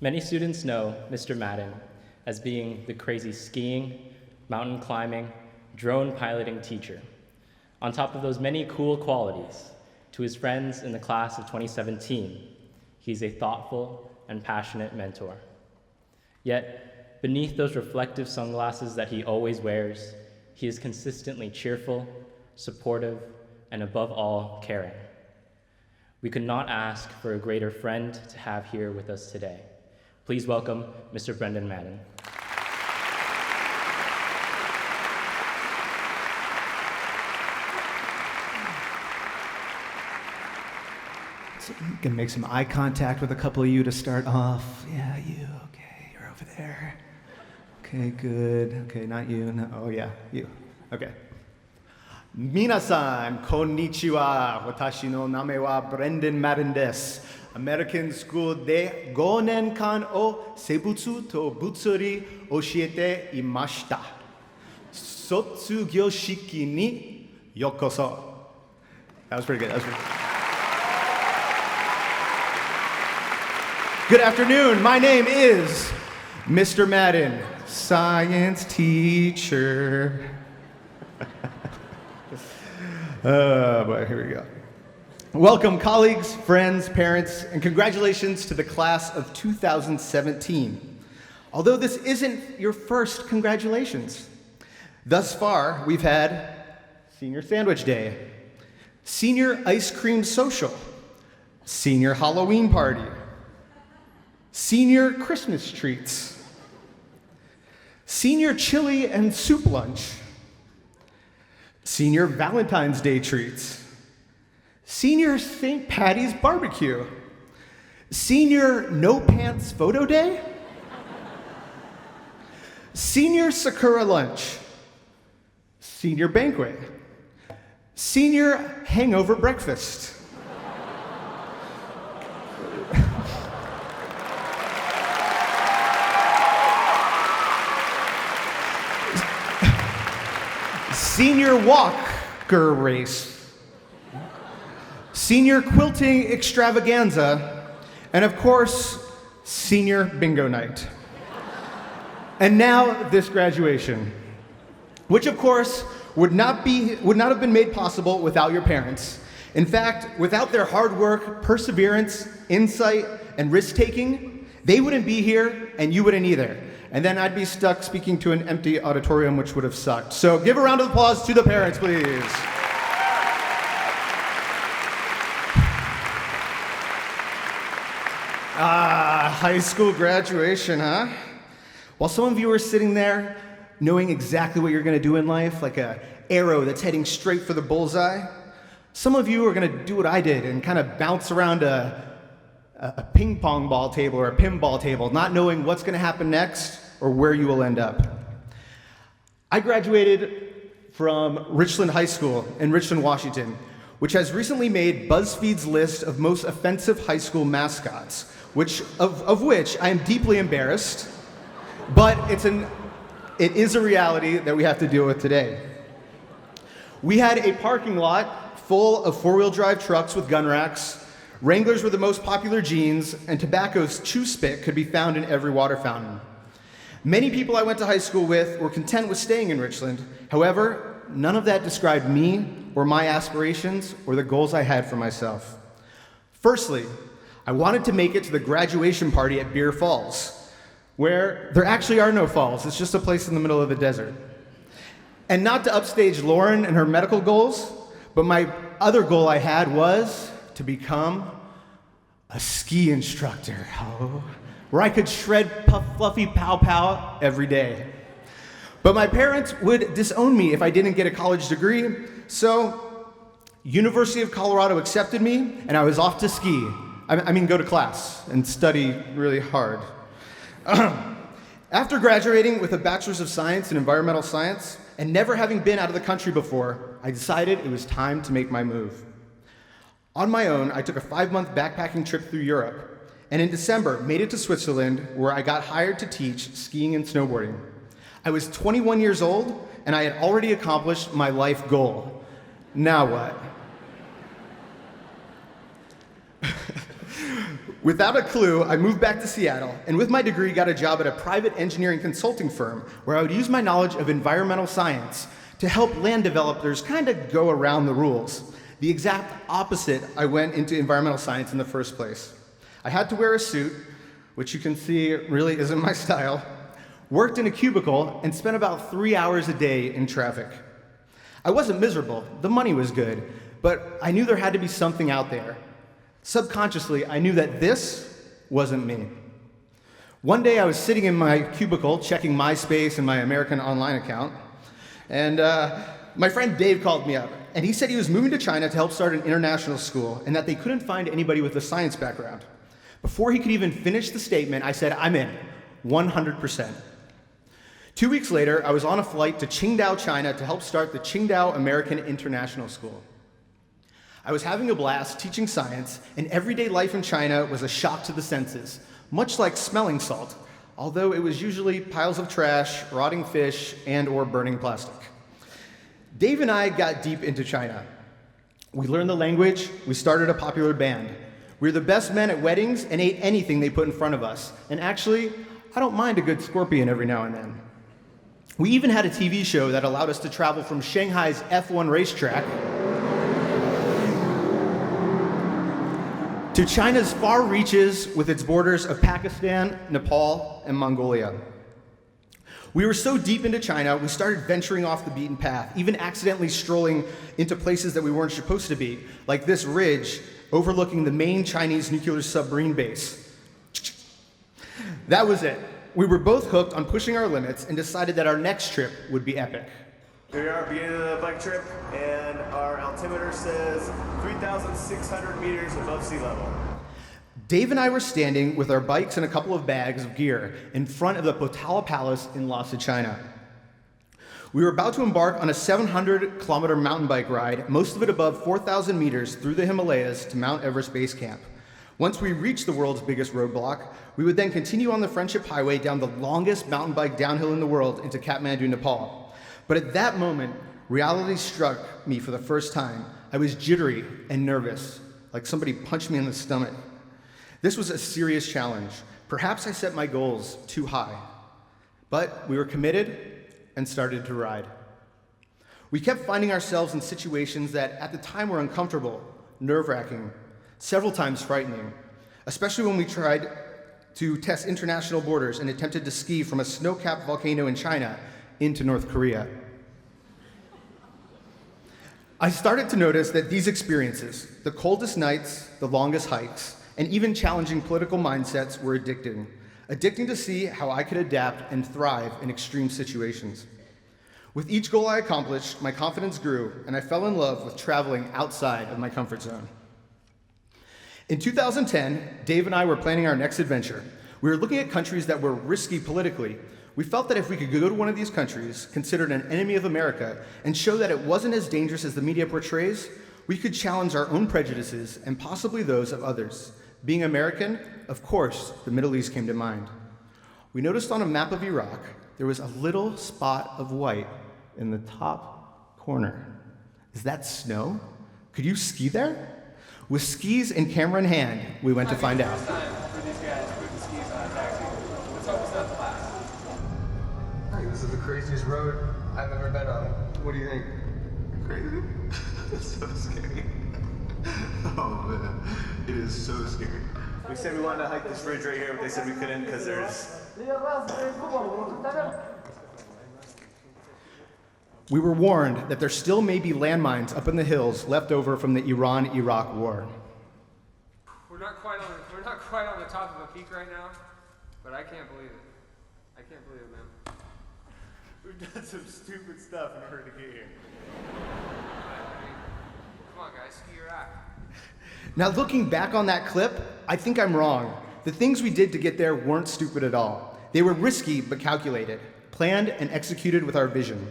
Many students know Mr. Madden as being the crazy skiing, mountain climbing, drone piloting teacher. On top of those many cool qualities, to his friends in the class of 2017, he's a thoughtful and passionate mentor. Yet, beneath those reflective sunglasses that he always wears, he is consistently cheerful, supportive, and above all, caring. We could not ask for a greater friend to have here with us today. Please welcome Mr. Brendan Madden. So you can make some eye contact with a couple of you to start off. Yeah, you, okay, you're over there. Okay, good. Okay, not you, no, oh yeah, you, okay. Minasan, konnichiwa. Watashi no name wa Brendan Madden desu. American School de 5年間を生物と物理教えていました。卒業式にようこそ。That was pretty good. That was pretty good. Good afternoon. My name is Mr. Madden, science teacher. Boy, here we go. Welcome, colleagues, friends, parents, and congratulations to the class of 2017. Although this isn't your first congratulations. Thus far, we've had Senior Sandwich Day, Senior Ice Cream Social, Senior Halloween Party, Senior Christmas Treats, Senior Chili and Soup Lunch, Senior Valentine's Day Treats, Senior St. Patty's Barbecue, Senior No Pants Photo Day, Senior Sakura Lunch, Senior Banquet, Senior Hangover Breakfast, Senior Walker Race, Senior Quilting Extravaganza, and of course, Senior Bingo Night. And now this graduation, which of course would not have been made possible without your parents. In fact, without their hard work, perseverance, insight, and risk-taking, they wouldn't be here and you wouldn't either. And then I'd be stuck speaking to an empty auditorium, which would have sucked. So give a round of applause to the parents, please. High school graduation, huh? While some of you are sitting there knowing exactly what you're going to do in life, like an arrow that's heading straight for the bullseye, some of you are going to do what I did and kind of bounce around a ping pong ball table or a pinball table, not knowing what's going to happen next or where you will end up. I graduated from Richland High School in Richland, Washington, which has recently made BuzzFeed's list of most offensive high school mascots, of which I am deeply embarrassed, but it is a reality that we have to deal with today. We had a parking lot full of four-wheel drive trucks with gun racks. Wranglers were the most popular jeans, and tobacco's chew spit could be found in every water fountain. Many people I went to high school with were content with staying in Richland. However, none of that described me or my aspirations or the goals I had for myself. Firstly, I wanted to make it to the graduation party at Beer Falls, where there actually are no falls. It's just a place in the middle of the desert. And not to upstage Lauren and her medical goals, but my other goal I had was to become a ski instructor, where I could shred fluffy pow-pow every day. But my parents would disown me if I didn't get a college degree, so University of Colorado accepted me, and I was off to ski. Go to class and study really hard. After graduating with a Bachelor's of Science in Environmental Science, and never having been out of the country before, I decided it was time to make my move. On my own, I took a 5-month backpacking trip through Europe, and in December, made it to Switzerland, where I got hired to teach skiing and snowboarding. I was 21 years old, and I had already accomplished my life goal. Now what? Without a clue, I moved back to Seattle, and with my degree got a job at a private engineering consulting firm where I would use my knowledge of environmental science to help land developers kind of go around the rules. The exact opposite I went into environmental science in the first place. I had to wear a suit, which you can see really isn't my style, worked in a cubicle, and spent about 3 hours a day in traffic. I wasn't miserable, the money was good, but I knew there had to be something out there. Subconsciously, I knew that this wasn't me. One day I was sitting in my cubicle checking MySpace and my American Online account, and my friend Dave called me up, and he said he was moving to China to help start an international school and that they couldn't find anybody with a science background. Before he could even finish the statement, I said, I'm in, 100%. 2 weeks later, I was on a flight to Qingdao, China to help start the Qingdao American International School. I was having a blast teaching science, and everyday life in China was a shock to the senses, much like smelling salt, although it was usually piles of trash, rotting fish, and/or burning plastic. Dave and I got deep into China. We learned the language, we started a popular band. We were the best men at weddings and ate anything they put in front of us. And actually, I don't mind a good scorpion every now and then. We even had a TV show that allowed us to travel from Shanghai's F1 racetrack to China's far reaches with its borders of Pakistan, Nepal, and Mongolia. We were so deep into China, we started venturing off the beaten path, even accidentally strolling into places that we weren't supposed to be, like this ridge overlooking the main Chinese nuclear submarine base. That was it. We were both hooked on pushing our limits and decided that our next trip would be epic. Here we are, beginning of the bike trip, and our altimeter says 3,600 meters above sea level. Dave and I were standing with our bikes and a couple of bags of gear in front of the Potala Palace in Lhasa, China. We were about to embark on a 700-kilometer mountain bike ride, most of it above 4,000 meters through the Himalayas to Mount Everest Base Camp. Once we reached the world's biggest roadblock, we would then continue on the Friendship Highway down the longest mountain bike downhill in the world into Kathmandu, Nepal. But at that moment, reality struck me for the first time. I was jittery and nervous, like somebody punched me in the stomach. This was a serious challenge. Perhaps I set my goals too high. But we were committed and started to ride. We kept finding ourselves in situations that at the time were uncomfortable, nerve-wracking, several times frightening, especially when we tried to test international borders and attempted to ski from a snow-capped volcano in China into North Korea. I started to notice that these experiences, the coldest nights, the longest hikes, and even challenging political mindsets were addicting to see how I could adapt and thrive in extreme situations. With each goal I accomplished, my confidence grew, and I fell in love with traveling outside of my comfort zone. In 2010, Dave and I were planning our next adventure. We were looking at countries that were risky politically. We felt that if we could go to one of these countries, considered an enemy of America, and show that it wasn't as dangerous as the media portrays, we could challenge our own prejudices and possibly those of others. Being American, of course, the Middle East came to mind. We noticed on a map of Iraq, there was a little spot of white in the top corner. Is that snow? Could you ski there? With skis and camera in hand, we went to find out. First time for these guys putting skis on a taxi. Let's hope it's not the last. I think this is the craziest road I've ever been on. What do you think? Crazy? It's so scary. Oh man, it is so scary. We said we wanted to hike this ridge right here, but they said we couldn't because there's... We were warned that there still may be landmines up in the hills left over from the Iran-Iraq war. We're not quite on the top of a peak right now, but I can't believe it. I can't believe it, man. We've done some stupid stuff in order to get here. Come on, guys, ski your act. Now, looking back on that clip, I think I'm wrong. The things we did to get there weren't stupid at all. They were risky but calculated, planned and executed with our vision.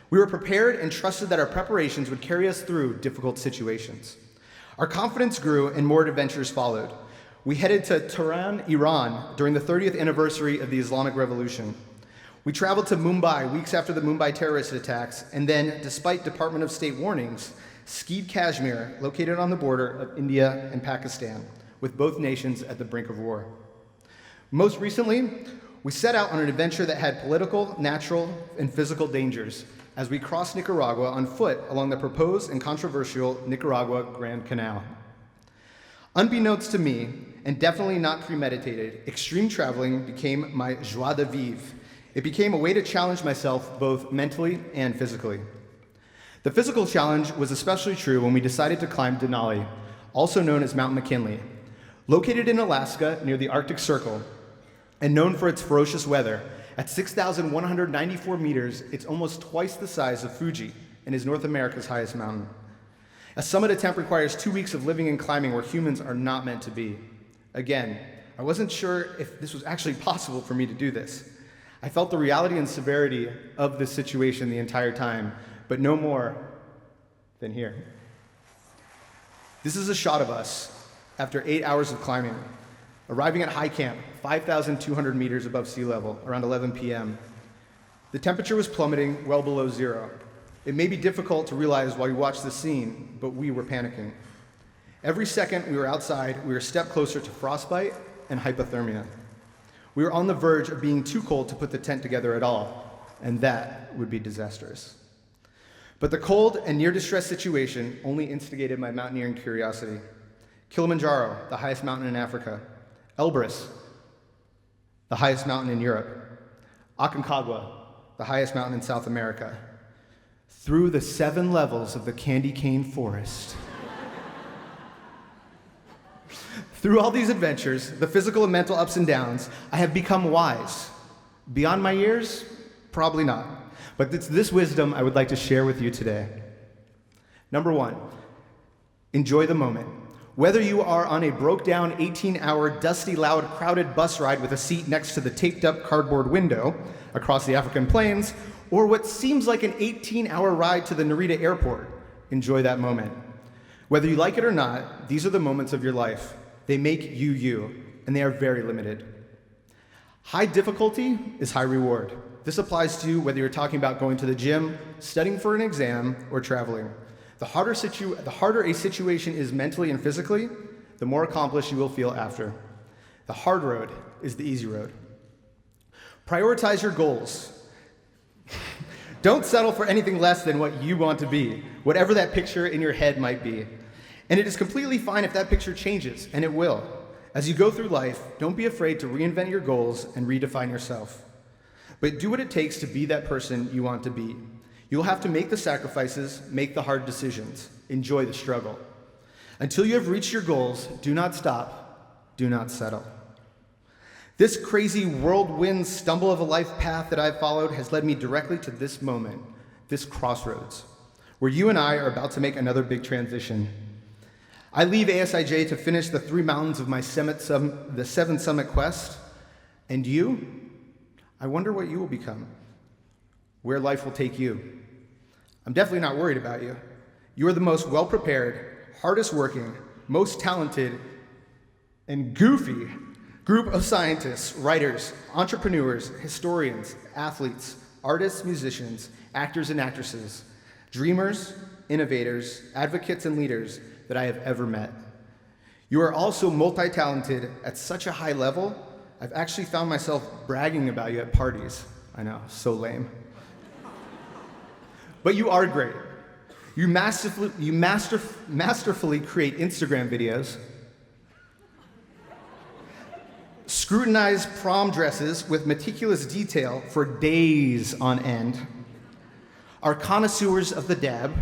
We were prepared and trusted that our preparations would carry us through difficult situations. Our confidence grew and more adventures followed. We headed to Tehran, Iran during the 30th anniversary of the Islamic Revolution. We traveled to Mumbai weeks after the Mumbai terrorist attacks, and then, despite Department of State warnings, skied Kashmir, located on the border of India and Pakistan, with both nations at the brink of war. Most recently, we set out on an adventure that had political, natural, and physical dangers as we crossed Nicaragua on foot along the proposed and controversial Nicaragua Grand Canal. Unbeknownst to me, and definitely not premeditated, extreme traveling became my joie de vivre. It became a way to challenge myself both mentally and physically. The physical challenge was especially true when we decided to climb Denali, also known as Mount McKinley. Located in Alaska near the Arctic Circle, and known for its ferocious weather, at 6,194 meters, it's almost twice the size of Fuji and is North America's highest mountain. A summit attempt requires 2 weeks of living and climbing where humans are not meant to be. Again, I wasn't sure if this was actually possible for me to do this. I felt the reality and severity of this situation the entire time, but no more than here. This is a shot of us after 8 hours of climbing, arriving at high camp, 5,200 meters above sea level, around 11 p.m. The temperature was plummeting well below zero. It may be difficult to realize while you watch the scene, but we were panicking. Every second we were outside, we were a step closer to frostbite and hypothermia. We were on the verge of being too cold to put the tent together at all, and that would be disastrous. But the cold and near-distress situation only instigated my mountaineering curiosity. Kilimanjaro, the highest mountain in Africa. Elbrus, the highest mountain in Europe. Aconcagua, the highest mountain in South America. Through the 7 levels of the candy cane forest. Through all these adventures, the physical and mental ups and downs, I have become wise. Beyond my years? Probably not. But it's this wisdom I would like to share with you today. Number 1, enjoy the moment. Whether you are on a broke-down 18-hour, dusty, loud, crowded bus ride with a seat next to the taped-up cardboard window across the African plains, or what seems like an 18-hour ride to the Narita airport, enjoy that moment. Whether you like it or not, these are the moments of your life. They make you you, and they are very limited. High difficulty is high reward. This applies to whether you're talking about going to the gym, studying for an exam, or traveling. The harder a situation is mentally and physically, the more accomplished you will feel after. The hard road is the easy road. Prioritize your goals. Don't settle for anything less than what you want to be, whatever that picture in your head might be. And it is completely fine if that picture changes, and it will. As you go through life, don't be afraid to reinvent your goals and redefine yourself. But do what it takes to be that person you want to be. You'll have to make the sacrifices, make the hard decisions, enjoy the struggle. Until you have reached your goals, do not stop, do not settle. This crazy whirlwind stumble of a life path that I've followed has led me directly to this moment, this crossroads, where you and I are about to make another big transition. I leave ASIJ to finish the 3 mountains of my the 7 summit quest, and you? I wonder what you will become, where life will take you. I'm definitely not worried about you. You are the most well-prepared, hardest working, most talented, and goofy group of scientists, writers, entrepreneurs, historians, athletes, artists, musicians, actors and actresses, dreamers, innovators, advocates, and leaders that I have ever met. You are also multi-talented at such a high level, I've actually found myself bragging about you at parties. I know, so lame. But you are great. You masterfully create Instagram videos, scrutinize prom dresses with meticulous detail for days on end, are connoisseurs of the dab,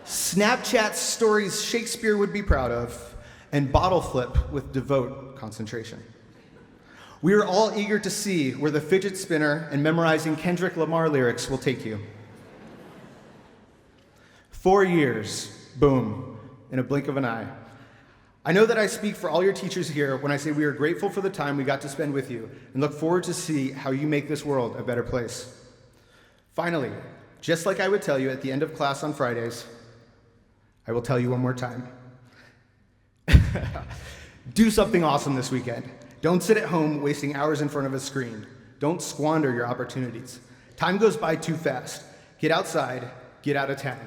Snapchat stories Shakespeare would be proud of, and bottle flip with devout concentration. We are all eager to see where the fidget spinner and memorizing Kendrick Lamar lyrics will take you. 4 years, boom, in a blink of an eye. I know that I speak for all your teachers here when I say we are grateful for the time we got to spend with you and look forward to see how you make this world a better place. Finally, just like I would tell you at the end of class on Fridays, I will tell you one more time. Do something awesome this weekend. Don't sit at home wasting hours in front of a screen. Don't squander your opportunities. Time goes by too fast. Get outside, get out of town.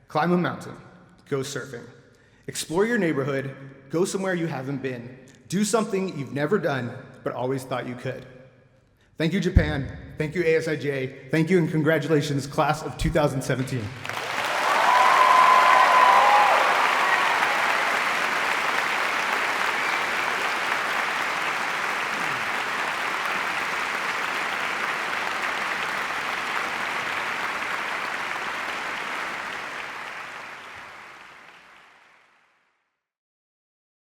Climb a mountain, go surfing. Explore your neighborhood, go somewhere you haven't been, do something you've never done but always thought you could. Thank you, Japan. Thank you, ASIJ. Thank you, and congratulations, class of 2017.